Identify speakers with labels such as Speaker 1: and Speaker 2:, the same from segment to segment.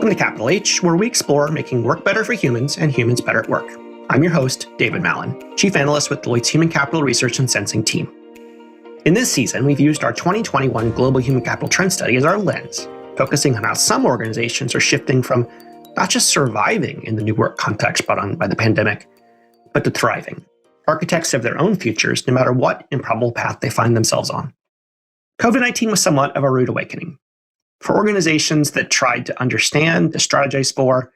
Speaker 1: Welcome to Capital H, where we explore making work better for humans and humans better at work. I'm your host, David Mallon, Chief Analyst with Deloitte's Human Capital Research and Sensing team. In this season, we've used our 2021 Global Human Capital Trend Study as our lens, focusing on how some organizations are shifting from not just surviving in the new work context brought on by the pandemic, but to thriving, architects of their own futures no matter what improbable path they find themselves on. COVID-19 was somewhat of a rude awakening. For organizations that tried to understand, to strategize for,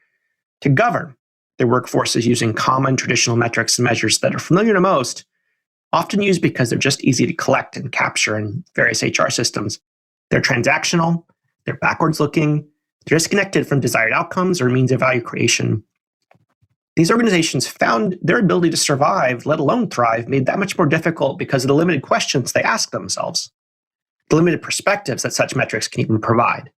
Speaker 1: to govern their workforces using common traditional metrics and measures that are familiar to most, often used because they're just easy to collect and capture in various HR systems. They're transactional, they're backwards looking, they're disconnected from desired outcomes or means of value creation. These organizations found their ability to survive, let alone thrive, made that much more difficult because of the limited questions they ask themselves, the limited perspectives that such metrics can even provide.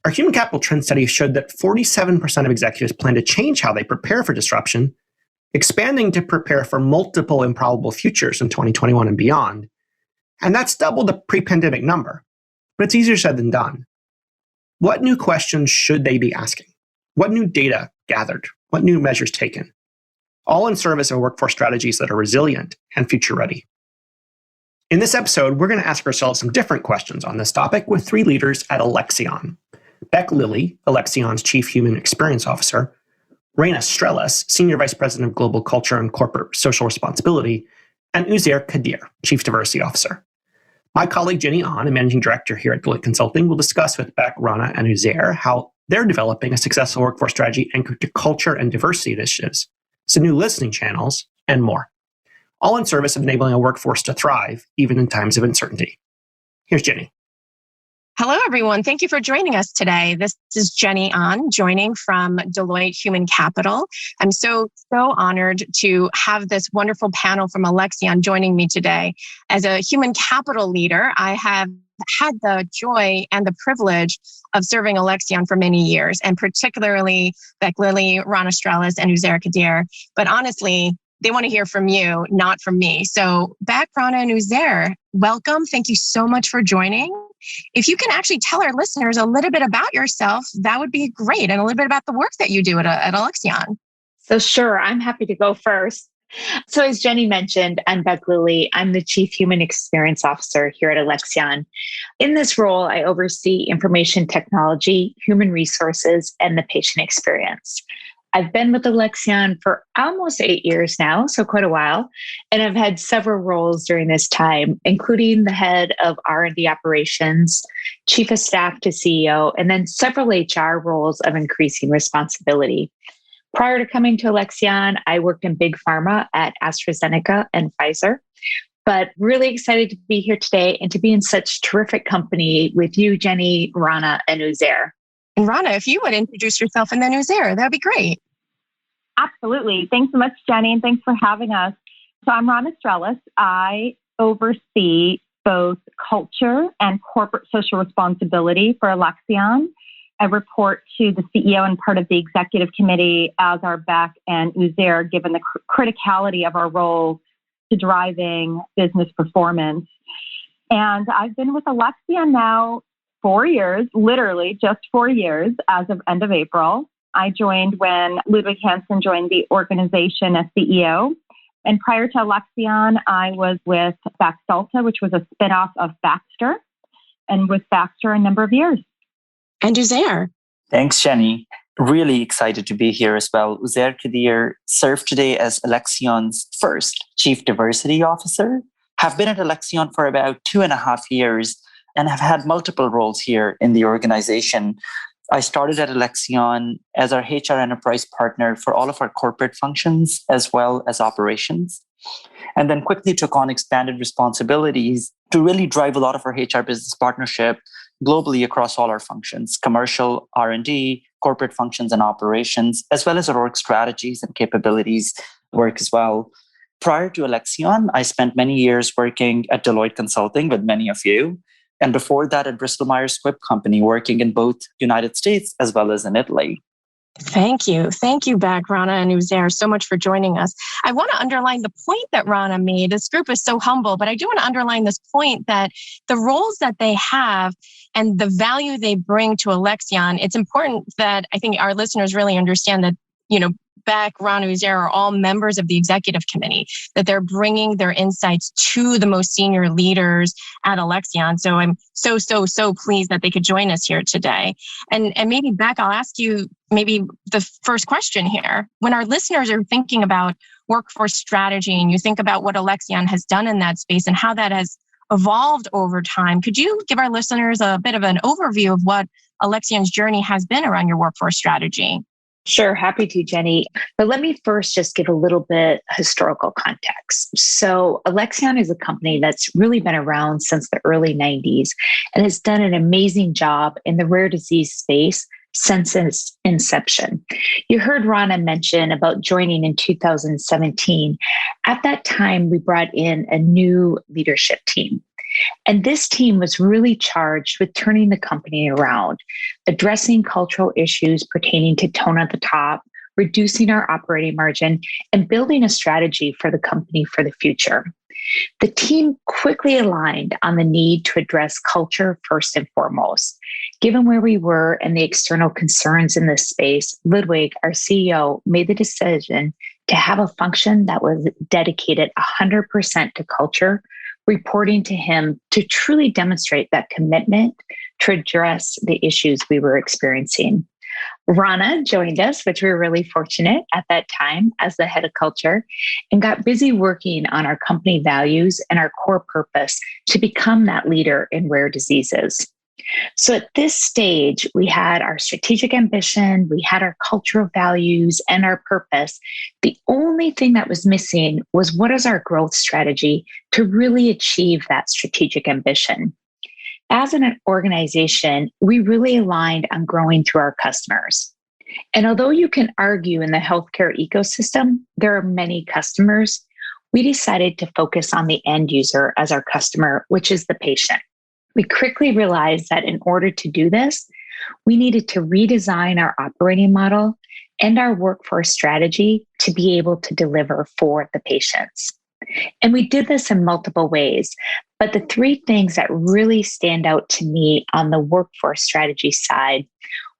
Speaker 1: Our human capital trend study showed that 47% of executives plan to change how they prepare for disruption, expanding to prepare for multiple improbable futures in 2021 and beyond. And that's double the pre-pandemic number, but it's easier said than done. What new questions should they be asking? What new data gathered? What new measures taken? All in service of workforce strategies that are resilient and future ready. In this episode, we're going to ask ourselves some different questions on this topic with three leaders at Alexion. Beck Lilly, Alexion's Chief Human Experience Officer, Raina Strelis, Senior Vice President of Global Culture and Corporate Social Responsibility, and Uzair Kadir, Chief Diversity Officer. My colleague Jenny Ahn, a Managing Director here at Deloitte Consulting, will discuss with Beck, Rana, and Uzair how they're developing a successful workforce strategy anchored to culture and diversity initiatives, some new listening channels, and more, all in service of enabling a workforce to thrive, even in times of uncertainty. Here's Jenny.
Speaker 2: Hello, everyone. Thank you for joining us today. This is Jenny Ahn, joining from Deloitte Human Capital. I'm so honored to have this wonderful panel from Alexion joining me today. As a human capital leader, I have had the joy and the privilege of serving Alexion for many years, and particularly Beck Lilly, Rana Strelis, and Uzair Kadir. But honestly, they want to hear from you, not from me. So Beck, Rana, and Uzair, welcome. Thank you so much for joining. If you can actually tell our listeners a little bit about yourself, that would be great. And a little bit about the work that you do at Alexion.
Speaker 3: So sure, I'm happy to go first. So as Jenny mentioned, I'm Beck Lilly. I'm the Chief Human Experience Officer here at Alexion. In this role, I oversee information technology, human resources, and the patient experience. I've been with Alexion for almost 8 years now, so quite a while, and I've had several roles during this time, including the head of R&D operations, chief of staff to CEO, and then several HR roles of increasing responsibility. Prior to coming to Alexion, I worked in big pharma at AstraZeneca and Pfizer, but really excited to be here today and to be in such terrific company with you, Jenny, Rana, and Uzair.
Speaker 2: And Rana, if you would introduce yourself and then Uzair, that'd be great.
Speaker 4: Absolutely. Thanks so much, Jenny, and thanks for having us. So I'm Rana Strelis. I oversee both culture and corporate social responsibility for Alexion. I report to the CEO and part of the executive committee, as are Beck and Uzair, given the criticality of our role to driving business performance. And I've been with Alexion now 4 years, literally just 4 years as of end of April. I joined when Ludwig Hansen joined the organization as CEO. And prior to Alexion, I was with Baxalta, which was a spinoff of Baxter, and with Baxter a number of years.
Speaker 2: And Uzair.
Speaker 5: Thanks, Jenny. Really excited to be here as well. Uzair Kadir served today as Alexion's first Chief Diversity Officer. Have been at Alexion for about 2.5 years and have had multiple roles here in the organization. I started at Alexion as our HR enterprise partner for all of our corporate functions as well as operations, and then quickly took on expanded responsibilities to really drive a lot of our HR business partnership globally across all our functions, commercial, R&D, corporate functions and operations, as well as our org strategies and capabilities work as well. Prior to Alexion, I spent many years working at Deloitte Consulting with many of you. And before that, at Bristol Myers Squibb Company, working in both United States as well as in Italy.
Speaker 2: Thank you. Thank you back, Rana and Uzair, so much for joining us. I want to underline the point that Rana made. This group is so humble, but I do want to underline this point that the roles that they have and the value they bring to Alexion, it's important that I think our listeners really understand that, Beck, Rana, Uzair are all members of the executive committee, that they're bringing their insights to the most senior leaders at Alexion. So I'm so pleased that they could join us here today. And maybe, Beck, I'll ask you maybe the first question here. When our listeners are thinking about workforce strategy and you think about what Alexion has done in that space and how that has evolved over time, could you give our listeners a bit of an overview of what Alexion's journey has been around your workforce strategy?
Speaker 3: Sure, happy to, Jenny. But let me first just give a little bit historical context. So Alexion is a company that's really been around since the early 90s and has done an amazing job in the rare disease space since its inception. You heard Rana mention about joining in 2017. At that time, we brought in a new leadership team. And this team was really charged with turning the company around, addressing cultural issues pertaining to tone at the top, reducing our operating margin, and building a strategy for the company for the future. The team quickly aligned on the need to address culture first and foremost. Given where we were and the external concerns in this space, Ludwig, our CEO, made the decision to have a function that was dedicated 100% to culture, reporting to him to truly demonstrate that commitment to address the issues we were experiencing. Rana joined us, which we were really fortunate at that time as the head of culture, and got busy working on our company values and our core purpose to become that leader in rare diseases. So at this stage, we had our strategic ambition, we had our cultural values and our purpose. The only thing that was missing was what is our growth strategy to really achieve that strategic ambition. As an organization, we really aligned on growing through our customers. And although you can argue in the healthcare ecosystem, there are many customers, we decided to focus on the end user as our customer, which is the patient. We quickly realized that in order to do this, we needed to redesign our operating model and our workforce strategy to be able to deliver for the patients. And we did this in multiple ways. But the three things that really stand out to me on the workforce strategy side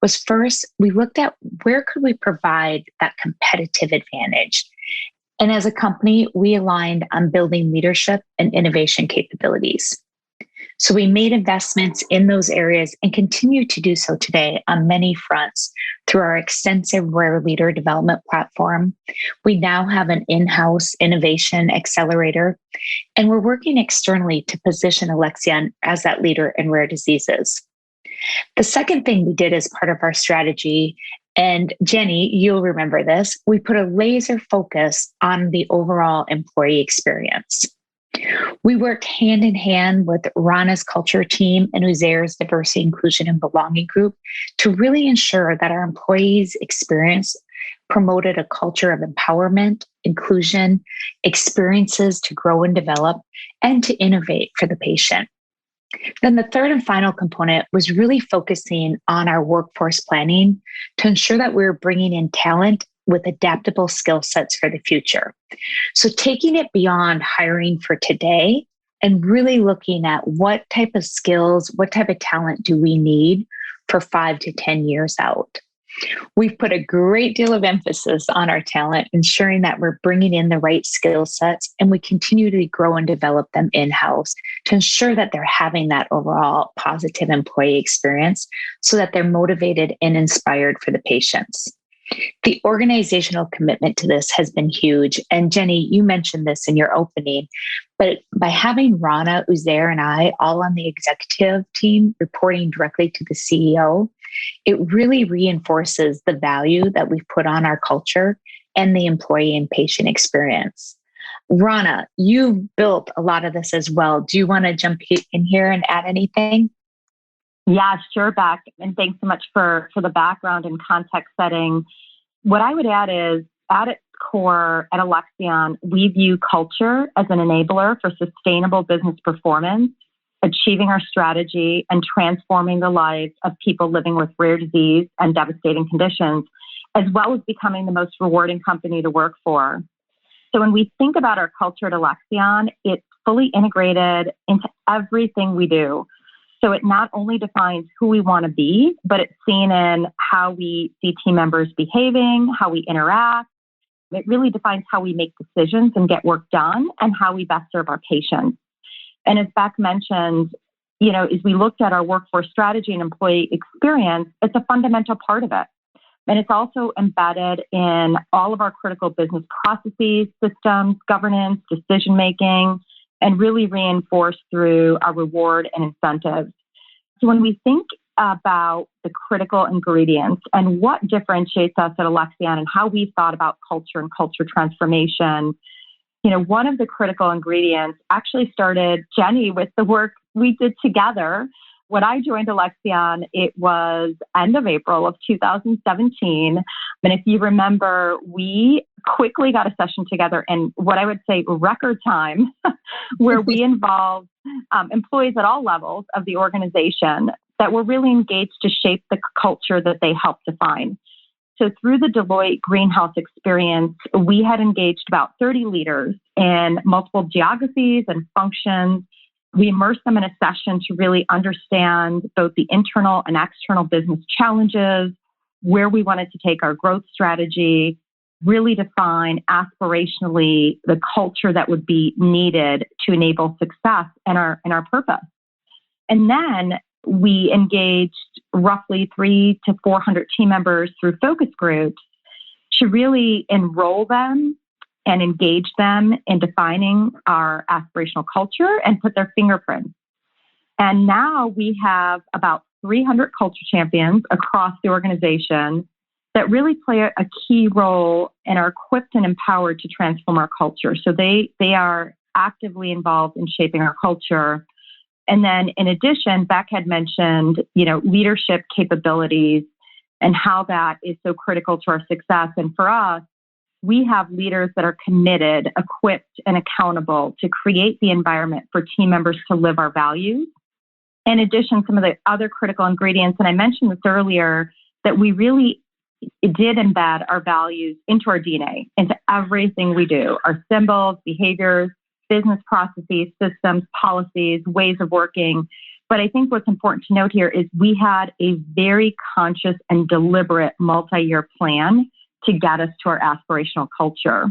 Speaker 3: was first, we looked at where could we provide that competitive advantage. And as a company, we aligned on building leadership and innovation capabilities. So we made investments in those areas and continue to do so today on many fronts through our extensive rare leader development platform. We now have an in-house innovation accelerator, and we're working externally to position Alexion as that leader in rare diseases. The second thing we did as part of our strategy, and Jenny, you'll remember this, we put a laser focus on the overall employee experience. We worked hand in hand with Rana's culture team and Uzair's diversity, inclusion, and belonging group to really ensure that our employees' experience promoted a culture of empowerment, inclusion, experiences to grow and develop, and to innovate for the patient. Then the third and final component was really focusing on our workforce planning to ensure that we were bringing in talent with adaptable skill sets for the future. So taking it beyond hiring for today and really looking at what type of skills, what type of talent do we need for 5 to 10 years out. We've put a great deal of emphasis on our talent, ensuring that we're bringing in the right skill sets, and we continue to grow and develop them in-house to ensure that they're having that overall positive employee experience so that they're motivated and inspired for the patients. The organizational commitment to this has been huge. And Jenny, you mentioned this in your opening, but by having Rana, Uzair, and I all on the executive team reporting directly to the CEO, it really reinforces the value that we've put on our culture and the employee and patient experience. Rana, you built a lot of this as well. Do you want to jump in here and add anything?
Speaker 4: Yeah, sure, Beck. And thanks so much for the background and context setting. What I would add is, at its core, at Alexion, we view culture as an enabler for sustainable business performance, achieving our strategy, and transforming the lives of people living with rare disease and devastating conditions. as well as becoming the most rewarding company to work for. So when we think about our culture at Alexion, it's fully integrated into everything we do. So it not only defines who we want to be, but it's seen in how we see team members behaving, how we interact. It really defines how we make decisions and get work done and how we best serve our patients. And as Beck mentioned, as we looked at our workforce strategy and employee experience, it's a fundamental part of it. And it's also embedded in all of our critical business processes, systems, governance, decision-making, and really reinforced through our reward and incentives. So when we think about the critical ingredients and what differentiates us at Alexion and how we've thought about culture and culture transformation, one of the critical ingredients actually started, Jenny, with the work we did together. When I joined Alexion, it was end of April of 2017. And if you remember, we quickly got a session together in what I would say record time, where we involved employees at all levels of the organization that were really engaged to shape the culture that they helped define. So through the Deloitte Greenhouse experience, we had engaged about 30 leaders in multiple geographies and functions. We immersed them in a session to really understand both the internal and external business challenges, where we wanted to take our growth strategy, really define aspirationally the culture that would be needed to enable success in our purpose. And then we engaged roughly 300 to 400 team members through focus groups to really enroll them and engage them in defining our aspirational culture and put their fingerprints. And now we have about 300 culture champions across the organization that really play a key role and are equipped and empowered to transform our culture. So they are actively involved in shaping our culture. And then in addition, Beck had mentioned, leadership capabilities and how that is so critical to our success. And for us, we have leaders that are committed, equipped, and accountable to create the environment for team members to live our values. In addition, some of the other critical ingredients, and I mentioned this earlier, that we really did embed our values into our DNA, into everything we do, our symbols, behaviors, business processes, systems, policies, ways of working. But I think what's important to note here is we had a very conscious and deliberate multi-year plan to get us to our aspirational culture.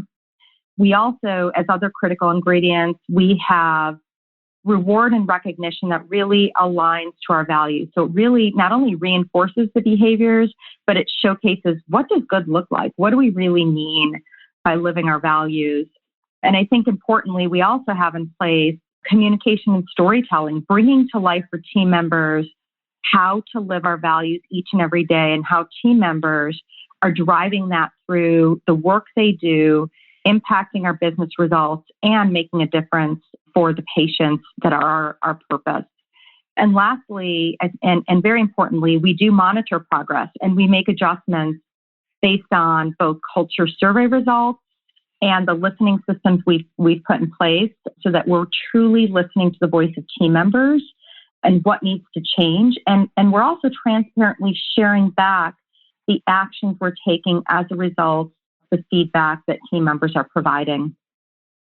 Speaker 4: We also, as other critical ingredients, we have reward and recognition that really aligns to our values. So it really not only reinforces the behaviors, but it showcases what does good look like? What do we really mean by living our values? And I think importantly, we also have in place communication and storytelling, bringing to life for team members how to live our values each and every day and how team members are driving that through the work they do, impacting our business results and making a difference for the patients that are our purpose. And lastly, and very importantly, we do monitor progress and we make adjustments based on both culture survey results and the listening systems we've put in place so that we're truly listening to the voice of team members and what needs to change. And we're also transparently sharing back the actions we're taking as a result of the feedback that team members are providing.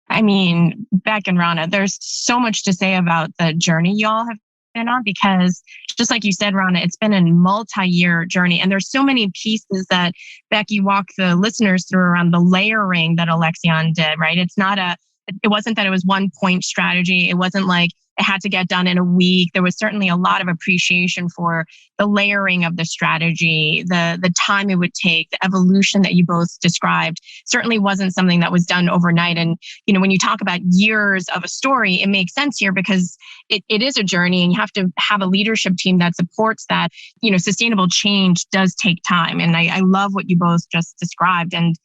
Speaker 2: I mean, Beck and Rana, there's so much to say about the journey y'all have been on because just like you said, Rana, it's been a multi-year journey and there's so many pieces that Becky walked the listeners through around the layering that Alexion did, right? It wasn't that it was one point strategy. It wasn't like it had to get done in a week. There was certainly a lot of appreciation for the layering of the strategy, the time it would take, the evolution that you both described certainly wasn't something that was done overnight. And, when you talk about years of a story, it makes sense here because it is a journey and you have to have a leadership team that supports that. Sustainable change does take time. And I love what you both just described. And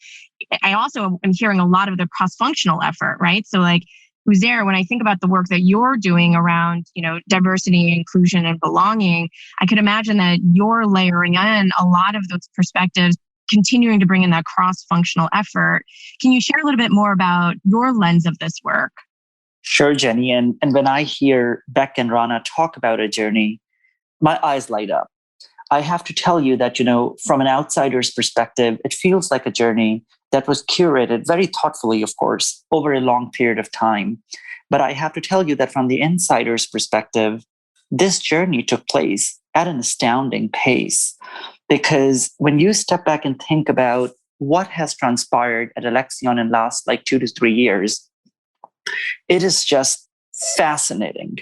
Speaker 2: I also am hearing a lot of the cross-functional effort, right? So like, Uzair, when I think about the work that you're doing around, diversity, inclusion, and belonging, I could imagine that you're layering in a lot of those perspectives, continuing to bring in that cross-functional effort. Can you share a little bit more about your lens of this work?
Speaker 5: Sure, Jenny. And when I hear Beck and Rana talk about a journey, my eyes light up. I have to tell you that, from an outsider's perspective, it feels like a journey that was curated very thoughtfully, of course, over a long period of time. But I have to tell you that from the insider's perspective, this journey took place at an astounding pace. Because when you step back and think about what has transpired at Alexion in the last 2 to 3 years, it is just fascinating.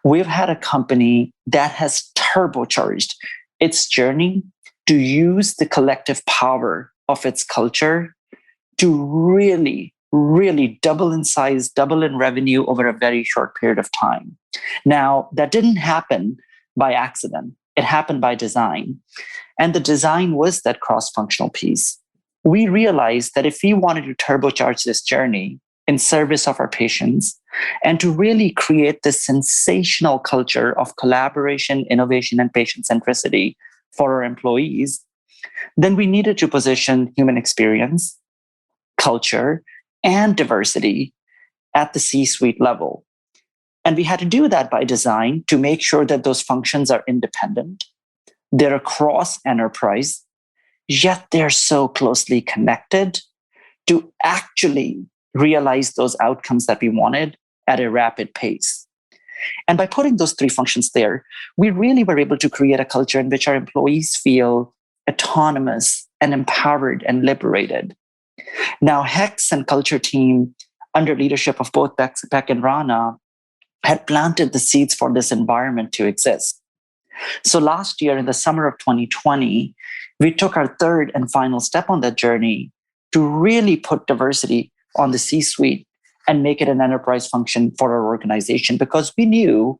Speaker 5: We've had a company that has turbocharged its journey to use the collective power of its culture to really, really double in size, double in revenue over a very short period of time. Now, that didn't happen by accident. It happened by design. And the design was that cross-functional piece. We realized that if we wanted to turbocharge this journey in service of our patients and to really create this sensational culture of collaboration, innovation, and patient centricity for our employees, then we needed to position human experience, culture, and diversity at the C-suite level. And we had to do that by design to make sure that those functions are independent, they're across enterprise, yet they're so closely connected to actually realize those outcomes that we wanted at a rapid pace. And by putting those three functions there, we really were able to create a culture in which our employees feel autonomous and empowered and liberated. Now, HEX and culture team, under leadership of both Beck and Rana, had planted the seeds for this environment to exist. So last year, in the summer of 2020, we took our third and final step on that journey to really put diversity on the C-suite and make it an enterprise function for our organization, because we knew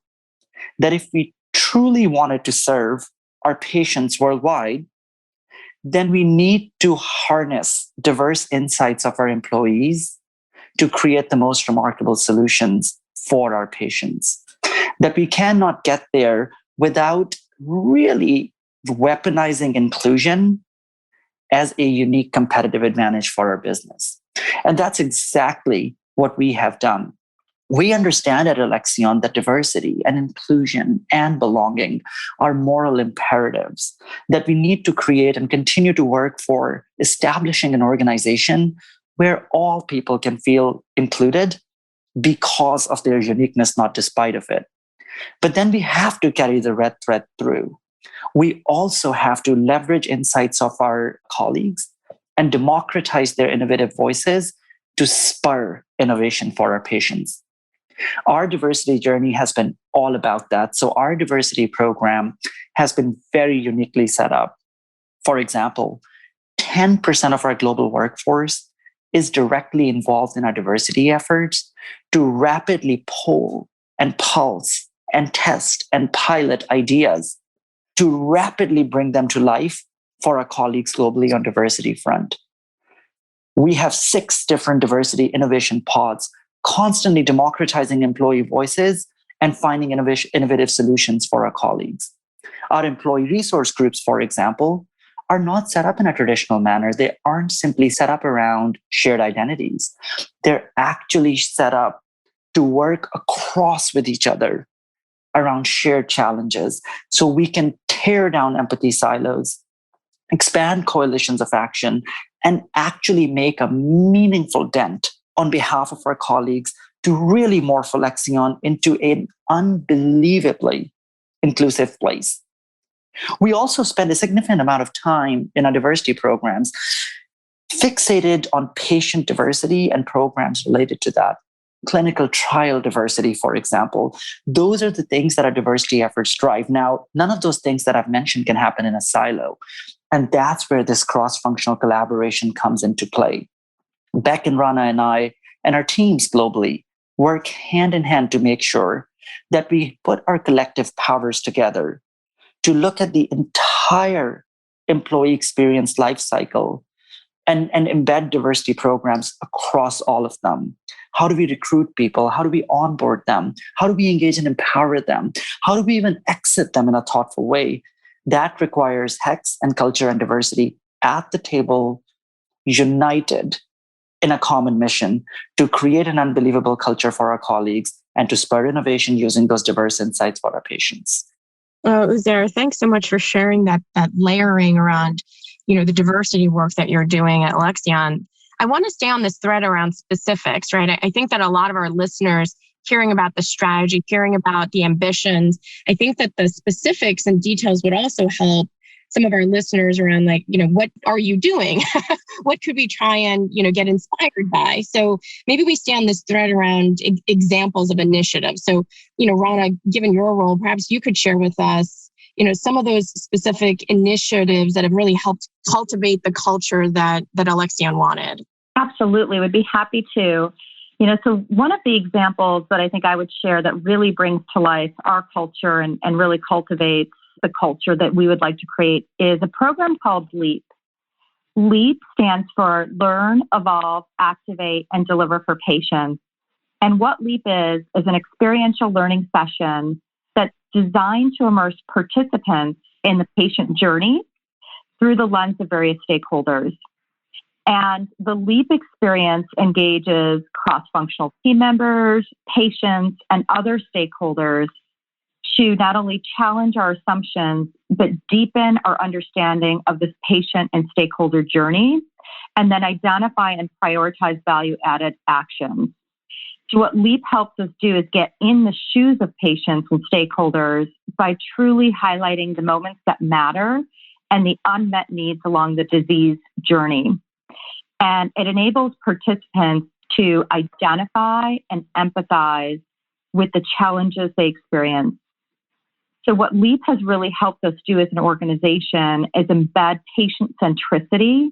Speaker 5: that if we truly wanted to serve our patients worldwide, then we need to harness diverse insights of our employees to create the most remarkable solutions for our patients. That we cannot get there without really weaponizing inclusion as a unique competitive advantage for our business. And that's exactly what we have done. We understand at Alexion that diversity and inclusion and belonging are moral imperatives that we need to create and continue to work for establishing an organization where all people can feel included because of their uniqueness, not despite of it. But then we have to carry the red thread through. We also have to leverage insights of our colleagues and democratize their innovative voices to spur innovation for our patients. Our diversity journey has been all about that. So our diversity program has been very uniquely set up. For example, 10% of our global workforce is directly involved in our diversity efforts to rapidly poll and pulse and test and pilot ideas to rapidly bring them to life for our colleagues globally on diversity front. We have 6 different diversity innovation pods, constantly democratizing employee voices and finding innovative solutions for our colleagues. Our employee resource groups, for example, are not set up in a traditional manner. They aren't simply set up around shared identities. They're actually set up to work across with each other around shared challenges so we can tear down empathy silos, expand coalitions of action, and actually make a meaningful dent on behalf of our colleagues to really morph Alexion into an unbelievably inclusive place. We also spend a significant amount of time in our diversity programs fixated on patient diversity and programs related to that. Clinical trial diversity, for example. Those are the things that our diversity efforts drive. Now, none of those things that I've mentioned can happen in a silo. And that's where this cross-functional collaboration comes into play. Beck and Rana and I and our teams globally work hand in hand to make sure that we put our collective powers together to look at the entire employee experience lifecycle and embed diversity programs across all of them. How do we recruit people? How do we onboard them? How do we engage and empower them? How do we even exit them in a thoughtful way? That requires HEX and culture and diversity at the table, united in a common mission to create an unbelievable culture for our colleagues and to spur innovation using those diverse insights for our patients.
Speaker 2: Uzair, thanks so much for sharing that layering around, the diversity work that you're doing at Alexion. I want to stay on this thread around specifics, right? I think that a lot of our listeners hearing about the strategy, hearing about the ambitions, I think that the specifics and details would also help some of our listeners around what are you doing? What could we try and, get inspired by? So maybe we stay on this thread around examples of initiatives. So, Rana, given your role, perhaps you could share with us, some of those specific initiatives that have really helped cultivate the culture that Alexion wanted.
Speaker 4: Absolutely. Would be happy to. So one of the examples that I think I would share that really brings to life our culture and really cultivates the culture that we would like to create is a program called LEAP. LEAP stands for Learn, Evolve, Activate, and Deliver for Patients. And what LEAP is an experiential learning session that's designed to immerse participants in the patient journey through the lens of various stakeholders. And the LEAP experience engages cross-functional team members, patients, and other stakeholders to not only challenge our assumptions, but deepen our understanding of this patient and stakeholder journey, and then identify and prioritize value-added actions. So what LEAP helps us do is get in the shoes of patients and stakeholders by truly highlighting the moments that matter and the unmet needs along the disease journey. And it enables participants to identify and empathize with the challenges they experience. So what LEAP has really helped us do as an organization is embed patient centricity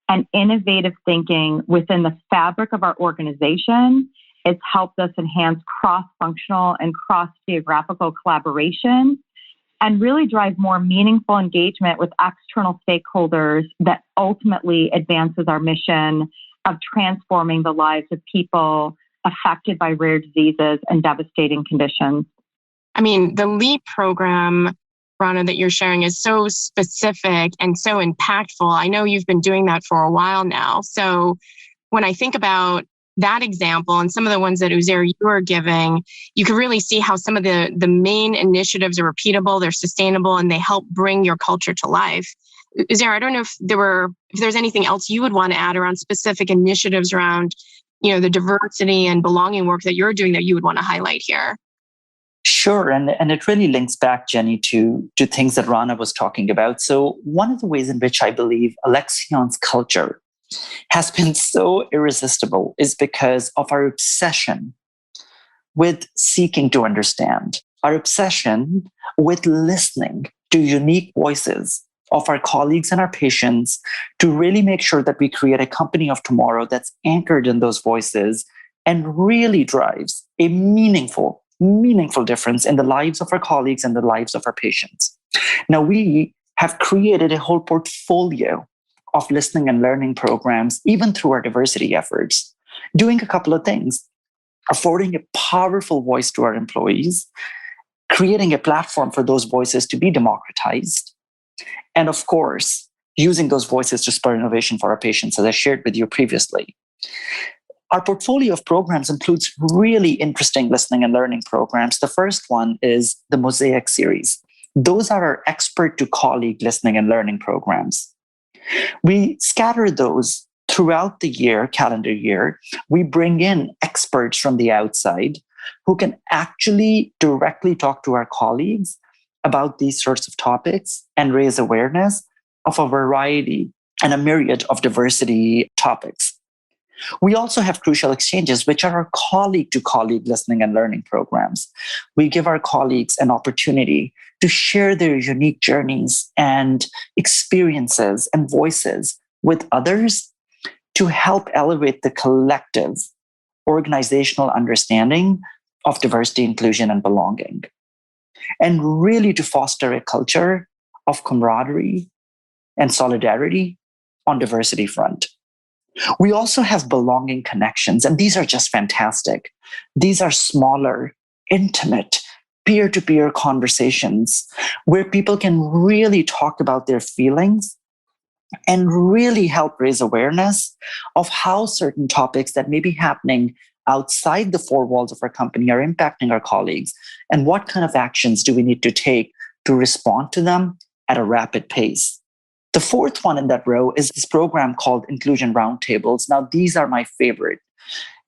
Speaker 4: and innovative thinking within the fabric of our organization. It's helped us enhance cross-functional and cross-geographical collaboration and really drive more meaningful engagement with external stakeholders that ultimately advances our mission of transforming the lives of people affected by rare diseases and devastating conditions.
Speaker 2: I mean, the LEAP program, Rana, that you're sharing is so specific and so impactful. I know you've been doing that for a while now. So when I think about that example and some of the ones that Uzair you are giving, you can really see how some of the main initiatives are repeatable, they're sustainable, and they help bring your culture to life. Uzair, I don't know if there's anything else you would want to add around specific initiatives around, the diversity and belonging work that you're doing that you would want to highlight here.
Speaker 5: Sure. And it really links back, Jenny, to things that Rana was talking about. So one of the ways in which I believe Alexion's culture has been so irresistible is because of our obsession with seeking to understand, our obsession with listening to unique voices of our colleagues and our patients to really make sure that we create a company of tomorrow that's anchored in those voices and really drives a meaningful difference in the lives of our colleagues and the lives of our patients. Now, we have created a whole portfolio of listening and learning programs, even through our diversity efforts, doing a couple of things: affording a powerful voice to our employees, creating a platform for those voices to be democratized, and of course, using those voices to spur innovation for our patients, as I shared with you previously. Our portfolio of programs includes really interesting listening and learning programs. The first one is the Mosaic series. Those are our expert to colleague listening and learning programs. We scatter those throughout the year, calendar year. We bring in experts from the outside who can actually directly talk to our colleagues about these sorts of topics and raise awareness of a variety and a myriad of diversity topics. We also have crucial exchanges, which are our colleague to colleague listening and learning programs. We give our colleagues an opportunity to share their unique journeys and experiences and voices with others to help elevate the collective organizational understanding of diversity, inclusion, and belonging, and really to foster a culture of camaraderie and solidarity on diversity front. We also have belonging connections, and these are just fantastic. These are smaller, intimate, peer-to-peer conversations where people can really talk about their feelings and really help raise awareness of how certain topics that may be happening outside the four walls of our company are impacting our colleagues, and what kind of actions do we need to take to respond to them at a rapid pace. The fourth one in that row is this program called Inclusion Roundtables. Now, these are my favorite.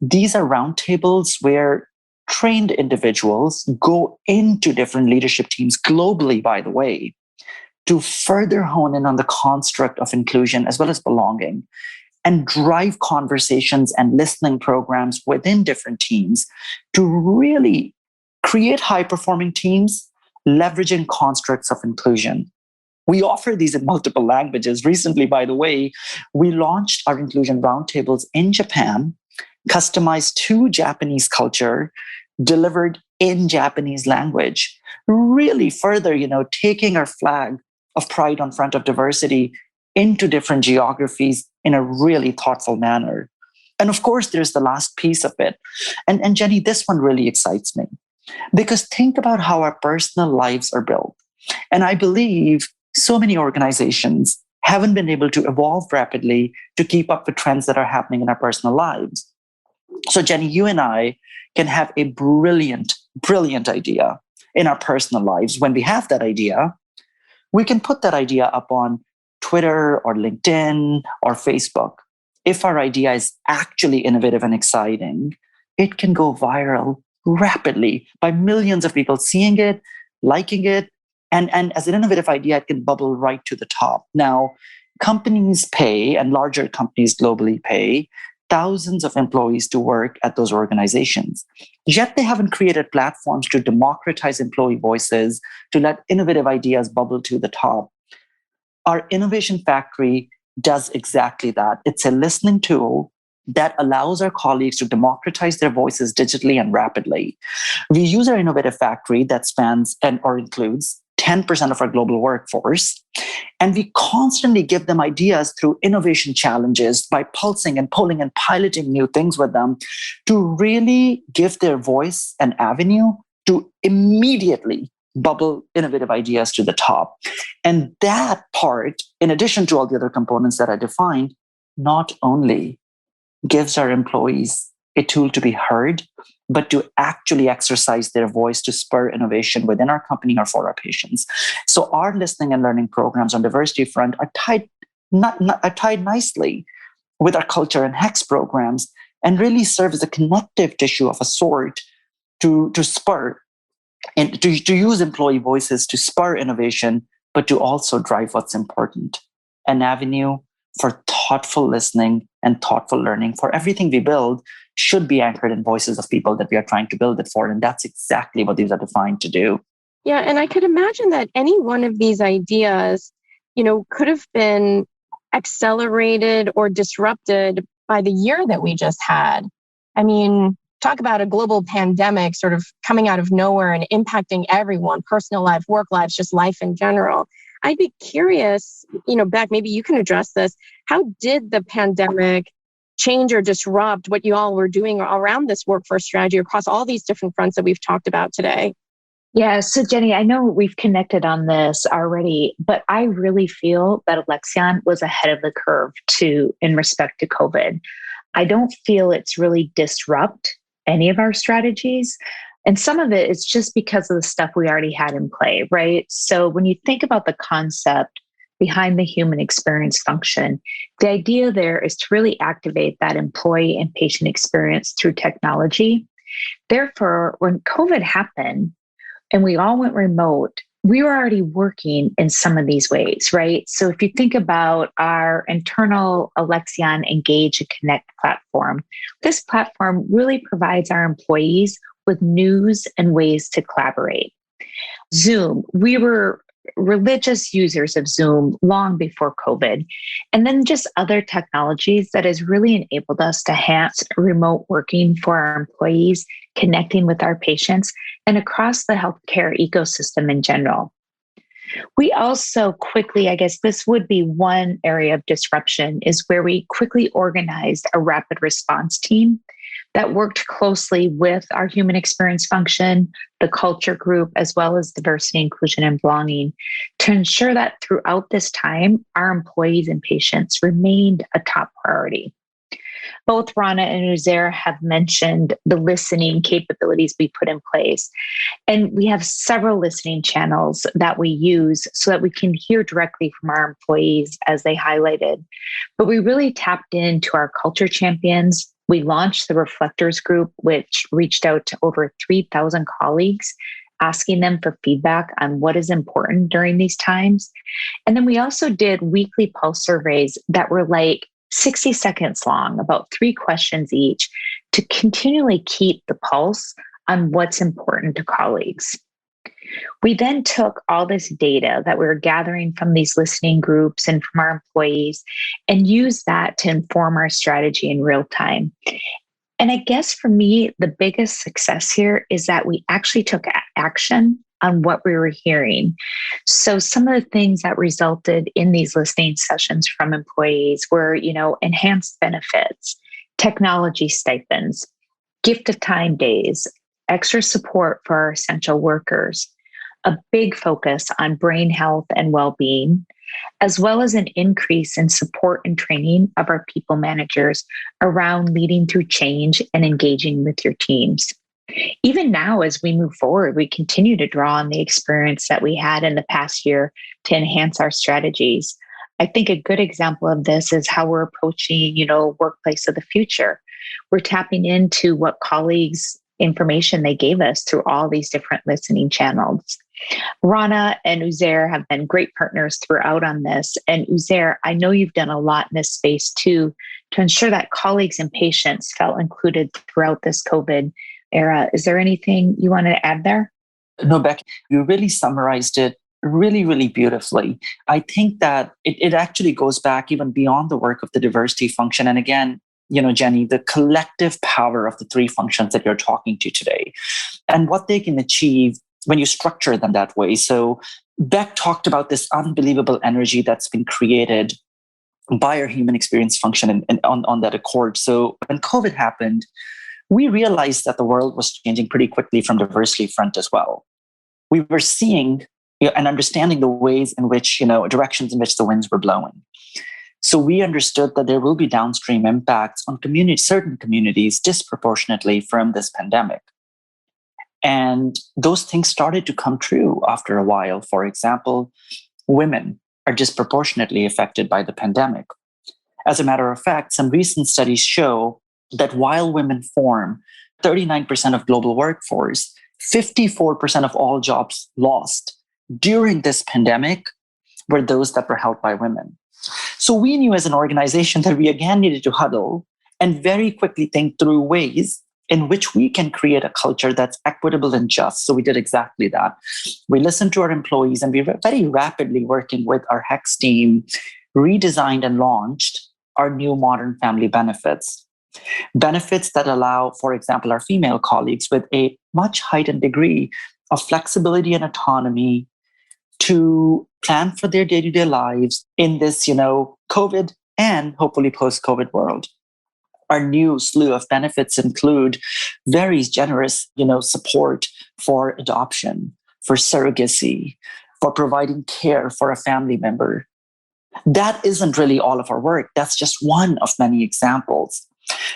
Speaker 5: These are roundtables where trained individuals go into different leadership teams globally, by the way, to further hone in on the construct of inclusion as well as belonging and drive conversations and listening programs within different teams to really create high-performing teams leveraging constructs of inclusion. We offer these in multiple languages. Recently, by the way, we launched our inclusion roundtables in Japan, customized to Japanese culture, delivered in Japanese language, really further, taking our flag of pride on front of diversity into different geographies in a really thoughtful manner. And of course, there's the last piece of it. And Jenny, this one really excites me because think about how our personal lives are built. And I believe so many organizations haven't been able to evolve rapidly to keep up with trends that are happening in our personal lives. So Jenny, you and I can have a brilliant idea in our personal lives. When we have that idea, we can put that idea up on Twitter or LinkedIn or Facebook. If our idea is actually innovative and exciting, it can go viral rapidly by millions of people seeing it, liking it, and as an innovative idea, it can bubble right to the top. Now, companies pay, and larger companies globally pay, thousands of employees to work at those organizations. Yet they haven't created platforms to democratize employee voices, to let innovative ideas bubble to the top. Our Innovation Factory does exactly that. It's a listening tool that allows our colleagues to democratize their voices digitally and rapidly. We use our Innovative Factory that spans or includes 10% of our global workforce. And we constantly give them ideas through innovation challenges by pulsing and polling and piloting new things with them to really give their voice an avenue to immediately bubble innovative ideas to the top. And that part, in addition to all the other components that I defined, not only gives our employees a tool to be heard, but to actually exercise their voice to spur innovation within our company or for our patients. So our listening and learning programs on diversity front are tied nicely with our culture and HEX programs and really serve as a connective tissue of a sort to spur and to use employee voices to spur innovation, but to also drive what's important, an avenue for thoughtful listening and thoughtful learning for everything we build should be anchored in voices of people that we are trying to build it for. And that's exactly what these are defined to do.
Speaker 2: Yeah. And I could imagine that any one of these ideas, could have been accelerated or disrupted by the year that we just had. I mean, talk about a global pandemic sort of coming out of nowhere and impacting everyone, personal life, work lives, just life in general. I'd be curious, Beck, maybe you can address this. How did the pandemic change or disrupt what you all were doing around this workforce strategy across all these different fronts that we've talked about today?
Speaker 3: Yeah. So Jenny, I know we've connected on this already, but I really feel that Alexion was ahead of the curve in respect to COVID. I don't feel it's really disrupt any of our strategies. And some of it is just because of the stuff we already had in play, right? So when you think about the concept behind the human experience function, the idea there is to really activate that employee and patient experience through technology. Therefore, when COVID happened and we all went remote, we were already working in some of these ways, right? So if you think about our internal Alexion Engage and Connect platform, this platform really provides our employees with news and ways to collaborate. Zoom, we were religious users of Zoom long before COVID, and then just other technologies that has really enabled us to enhance remote working for our employees, connecting with our patients, and across the healthcare ecosystem in general. We also quickly, I guess this would be one area of disruption, is where we quickly organized a rapid response team that worked closely with our human experience function, the culture group, as well as diversity, inclusion, and belonging to ensure that throughout this time, our employees and patients remained a top priority. Both Rana and Uzair have mentioned the listening capabilities we put in place. And we have several listening channels that we use so that we can hear directly from our employees, as they highlighted. But we really tapped into our culture champions. We launched the Reflectors Group, which reached out to over 3,000 colleagues, asking them for feedback on what is important during these times. And then we also did weekly pulse surveys that were like 60 seconds long, about 3 questions each, to continually keep the pulse on what's important to colleagues. We then took all this data that we were gathering from these listening groups and from our employees and used that to inform our strategy in real time. And I guess for me, the biggest success here is that we actually took action on what we were hearing. So some of the things that resulted in these listening sessions from employees were, enhanced benefits, technology stipends, gift of time days, extra support for our essential workers, a big focus on brain health and well-being, as well as an increase in support and training of our people managers around leading through change and engaging with your teams. Even now, as we move forward, we continue to draw on the experience that we had in the past year to enhance our strategies. I think a good example of this is how we're approaching, workplace of the future. We're tapping into what colleagues' information they gave us through all these different listening channels. Rana and Uzair have been great partners throughout on this. And Uzair, I know you've done a lot in this space too, to ensure that colleagues and patients felt included throughout this COVID era. Is there anything you want to add there?
Speaker 5: No, Beck, you really summarized it really, really beautifully. I think that it actually goes back even beyond the work of the diversity function. And again, Jenny, the collective power of the 3 functions that you're talking to today and what they can achieve when you structure them that way. So Beck talked about this unbelievable energy that's been created by our human experience function and on that accord. So when COVID happened, we realized that the world was changing pretty quickly from diversity front as well. We were seeing and understanding the ways in which, directions in which the winds were blowing. So we understood that there will be downstream impacts on certain communities disproportionately from this pandemic. And those things started to come true after a while. For example, women are disproportionately affected by the pandemic. As a matter of fact, some recent studies show that while women form 39% of global workforce, 54% of all jobs lost during this pandemic were those that were held by women. So we knew as an organization that we again needed to huddle and very quickly think through ways in which we can create a culture that's equitable and just. So we did exactly that. We listened to our employees and we were very rapidly working with our HEX team, redesigned and launched our new modern family benefits. Benefits that allow, for example, our female colleagues with a much heightened degree of flexibility and autonomy to plan for their day-to-day lives in this, COVID and hopefully post-COVID world. Our new slew of benefits include very generous, support for adoption, for surrogacy, for providing care for a family member. That isn't really all of our work. That's just one of many examples.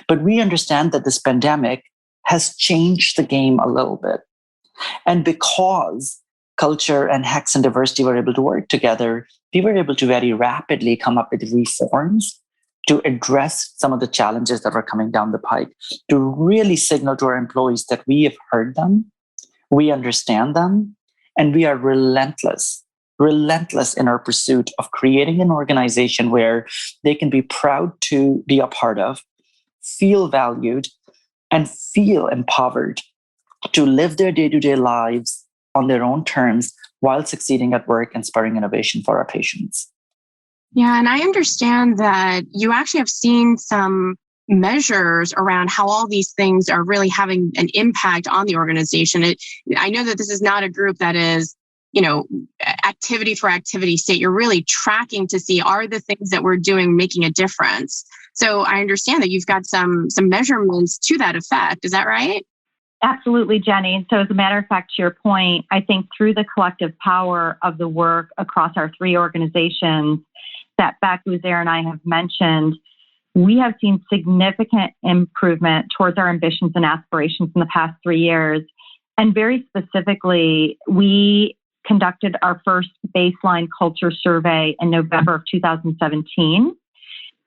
Speaker 5: But we understand that this pandemic has changed the game a little bit. And because culture and HEX and diversity were able to work together, we were able to very rapidly come up with reforms to address some of the challenges that were coming down the pike, to really signal to our employees that we have heard them, we understand them, and we are relentless in our pursuit of creating an organization where they can be proud to be a part of, feel valued, and feel empowered to live their day-to-day lives on their own terms while succeeding at work and spurring innovation for our patients.
Speaker 2: Yeah, and I understand that you actually have seen some measures around how all these things are really having an impact on the organization. I know that this is not a group that is, activity for activity's sake. You're really tracking to see, are the things that we're doing making a difference? So I understand that you've got some measurements to that effect. Is that right?
Speaker 4: Absolutely, Jenny. So as a matter of fact, to your point, I think through the collective power of the work across our 3 organizations that Beck, Uzair, and I have mentioned, we have seen significant improvement towards our ambitions and aspirations in the past 3 years. And very specifically, we conducted our first baseline culture survey in November of 2017.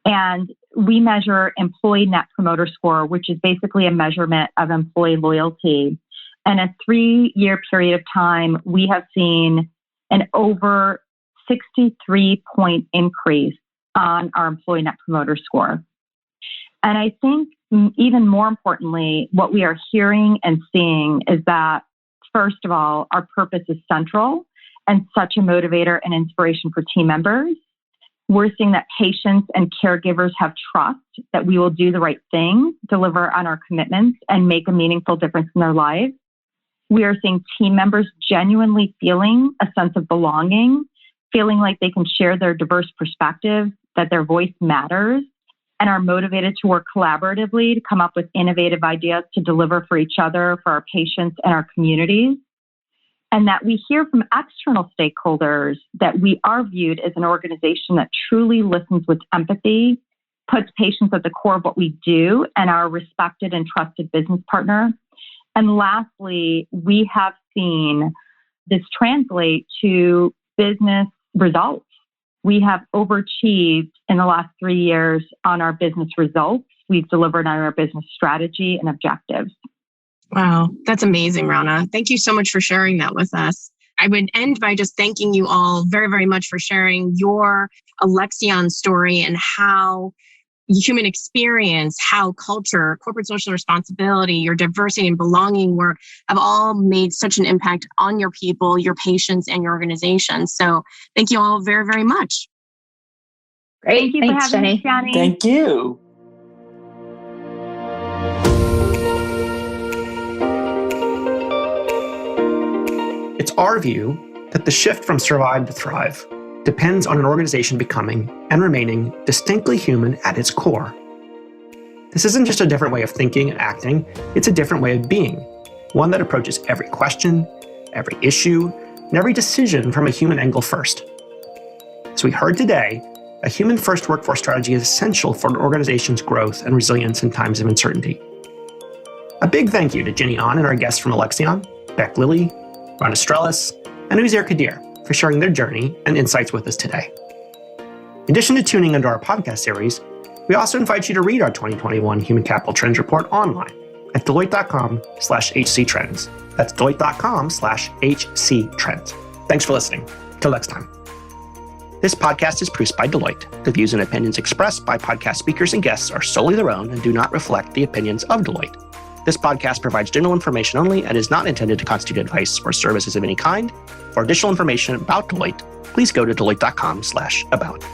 Speaker 4: And we measure employee net promoter score, which is basically a measurement of employee loyalty. And a 3-year period of time, we have seen an over 63-point increase on our employee net promoter score. And I think even more importantly, what we are hearing and seeing is that, first of all, our purpose is central and such a motivator and inspiration for team members. We're seeing that patients and caregivers have trust that we will do the right thing, deliver on our commitments, and make a meaningful difference in their lives. We are seeing team members genuinely feeling a sense of belonging, feeling like they can share their diverse perspectives, that their voice matters, and are motivated to work collaboratively to come up with innovative ideas to deliver for each other, for our patients, and our communities. And that we hear from external stakeholders that we are viewed as an organization that truly listens with empathy, puts patients at the core of what we do, and are a respected and trusted business partner. And lastly, we have seen this translate to business results. We have overachieved in the last 3 years on our business results. We've delivered on our business strategy and objectives.
Speaker 2: Wow, that's amazing, Rana. Thank you so much for sharing that with us. I would end by just thanking you all very, very much for sharing your Alexion story and how human experience, how culture, corporate social responsibility, your diversity and belonging work have all made such an impact on your people, your patients, and your organization. So thank you all very, very much.
Speaker 3: Great.
Speaker 4: Thank you
Speaker 3: Thanks,
Speaker 4: for having
Speaker 3: Jenny.
Speaker 4: us, Jenny.
Speaker 5: Thank you.
Speaker 1: It's our view that the shift from survive to thrive depends on an organization becoming and remaining distinctly human at its core. This isn't just a different way of thinking and acting, it's a different way of being, one that approaches every question, every issue, and every decision from a human angle first. As we heard today, a human-first workforce strategy is essential for an organization's growth and resilience in times of uncertainty. A big thank you to Jenny Ahn and our guests from Alexion, Beck Lilly, Rana Strelis, and Uzair Kadir for sharing their journey and insights with us today. In addition to tuning into our podcast series, we also invite you to read our 2021 Human Capital Trends Report online at Deloitte.com/HCTrends. That's Deloitte.com/HCTrends. Thanks for listening. Till next time. This podcast is produced by Deloitte. The views and opinions expressed by podcast speakers and guests are solely their own and do not reflect the opinions of Deloitte. This podcast provides general information only and is not intended to constitute advice or services of any kind. For additional information about Deloitte, please go to Deloitte.com/about.